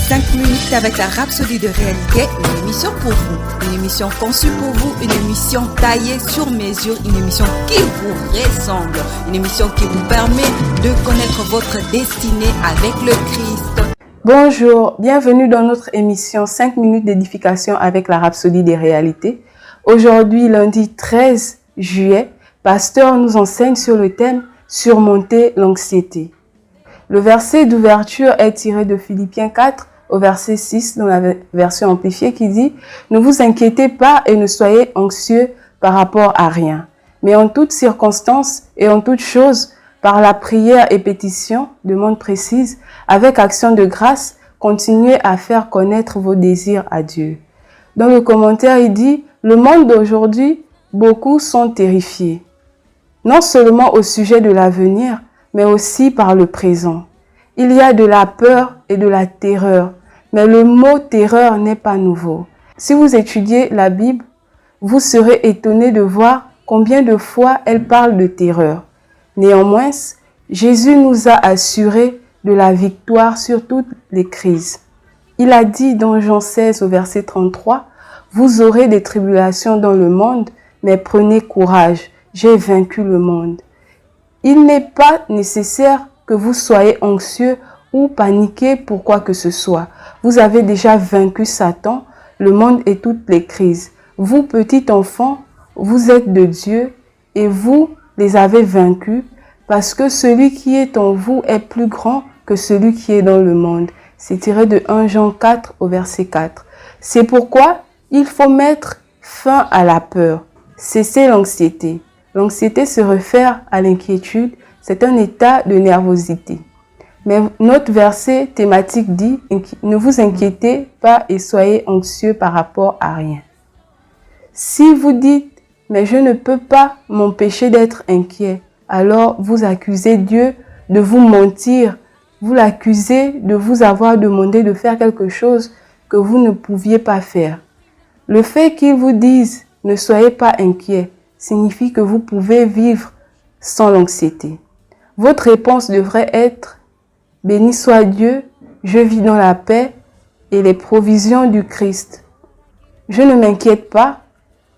5 minutes avec la Rhapsodie de réalité, une émission pour vous, une émission conçue pour vous, une émission taillée sur mesure, une émission qui vous ressemble, une émission qui vous permet de connaître votre destinée avec le Christ. Bonjour, bienvenue dans notre émission 5 minutes d'édification avec la Rhapsodie des réalités. Aujourd'hui, lundi 13 juillet, Pasteur nous enseigne sur le thème « Surmonter l'anxiété ». Le verset d'ouverture est tiré de Philippiens 4 au verset 6 dans la version amplifiée qui dit « Ne vous inquiétez pas et ne soyez anxieux par rapport à rien, mais en toutes circonstances et en toutes choses, par la prière et pétition, demande précise, avec action de grâce, continuez à faire connaître vos désirs à Dieu. » Dans le commentaire, il dit « Le monde d'aujourd'hui, beaucoup sont terrifiés, non seulement au sujet de l'avenir, mais aussi par le présent. Il y a de la peur et de la terreur, mais le mot terreur n'est pas nouveau. Si vous étudiez la Bible, vous serez étonné de voir combien de fois elle parle de terreur. Néanmoins, Jésus nous a assuré de la victoire sur toutes les crises. Il a dit dans Jean 16 au verset 33, « Vous aurez des tribulations dans le monde, mais prenez courage, j'ai vaincu le monde. » Il n'est pas nécessaire que vous soyez anxieux ou paniqués pour quoi que ce soit. Vous avez déjà vaincu Satan, le monde et toutes les crises. Vous, petits enfants, vous êtes de Dieu et vous les avez vaincus parce que celui qui est en vous est plus grand que celui qui est dans le monde. C'est tiré de 1 Jean 4 au verset 4. C'est pourquoi il faut mettre fin à la peur, cesser l'anxiété. L'anxiété se réfère à l'inquiétude, c'est un état de nervosité. Mais notre verset thématique dit « Ne vous inquiétez pas et soyez anxieux par rapport à rien ». Si vous dites « Mais je ne peux pas m'empêcher d'être inquiet », alors vous accusez Dieu de vous mentir, vous l'accusez de vous avoir demandé de faire quelque chose que vous ne pouviez pas faire. Le fait qu'il vous dise « Ne soyez pas inquiet », signifie que vous pouvez vivre sans l'anxiété. Votre réponse devrait être « Béni soit Dieu, je vis dans la paix et les provisions du Christ. Je ne m'inquiète pas,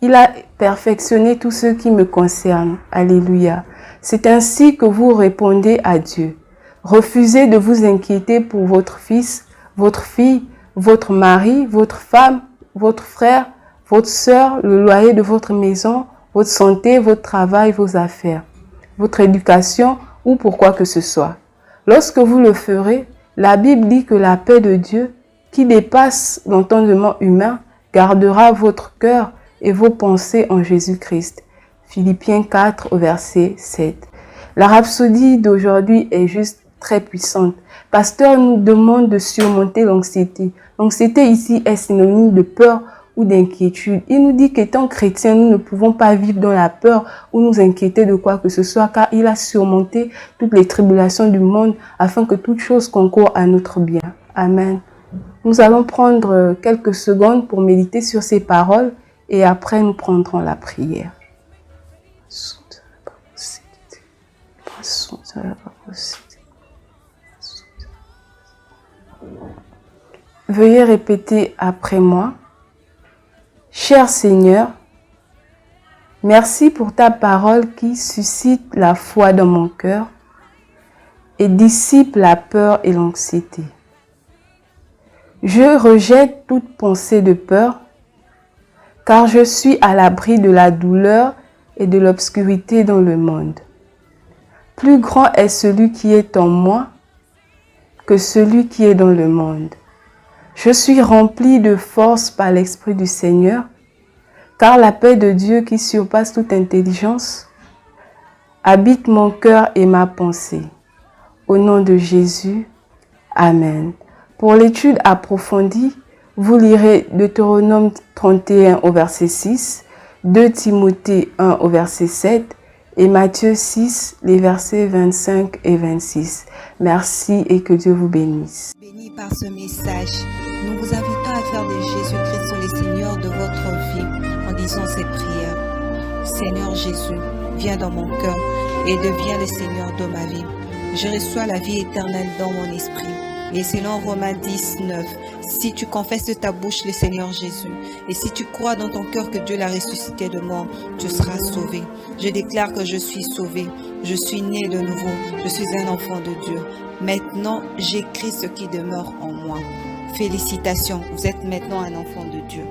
il a perfectionné tout ce qui me concerne. Alléluia. » C'est ainsi que vous répondez à Dieu. Refusez de vous inquiéter pour votre fils, votre fille, votre mari, votre femme, votre frère, votre sœur, le loyer de votre maison, votre santé, votre travail, vos affaires, votre éducation ou pour quoi que ce soit. Lorsque vous le ferez, la Bible dit que la paix de Dieu, qui dépasse l'entendement humain, gardera votre cœur et vos pensées en Jésus-Christ. Philippiens 4 au verset 7. La rhapsodie d'aujourd'hui est juste très puissante. Pasteur nous demande de surmonter l'anxiété. L'anxiété ici est synonyme de peur ou d'inquiétude. Il nous dit qu'étant chrétiens, nous ne pouvons pas vivre dans la peur ou nous inquiéter de quoi que ce soit, car il a surmonté toutes les tribulations du monde afin que toute chose concourt à notre bien. Amen. Nous allons prendre quelques secondes pour méditer sur ces paroles et après nous prendrons la prière. Veuillez répéter après moi. Cher Seigneur, merci pour ta parole qui suscite la foi dans mon cœur et dissipe la peur et l'anxiété. Je rejette toute pensée de peur car je suis à l'abri de la douleur et de l'obscurité dans le monde. Plus grand est celui qui est en moi que celui qui est dans le monde. Je suis rempli de force par l'Esprit du Seigneur, car la paix de Dieu qui surpasse toute intelligence habite mon cœur et ma pensée. Au nom de Jésus, Amen. Pour l'étude approfondie, vous lirez Deutéronome 31 au verset 6, 2 Timothée 1 au verset 7 et Matthieu 6, les versets 25 et 26. Merci et que Dieu vous bénisse. Béni par ce message, nous vous invitons à faire de Jésus-Christ le Seigneur de votre vie en disant ces prières. Seigneur Jésus, viens dans mon cœur et deviens le Seigneur de ma vie. Je reçois la vie éternelle dans mon esprit. Et selon Romains 10, 9, si tu confesses de ta bouche le Seigneur Jésus, et si tu crois dans ton cœur que Dieu l'a ressuscité de mort, tu seras sauvé. Je déclare que je suis sauvé. Je suis né de nouveau. Je suis un enfant de Dieu. Maintenant, j'écris ce qui demeure en moi. Félicitations, vous êtes maintenant un enfant de Dieu.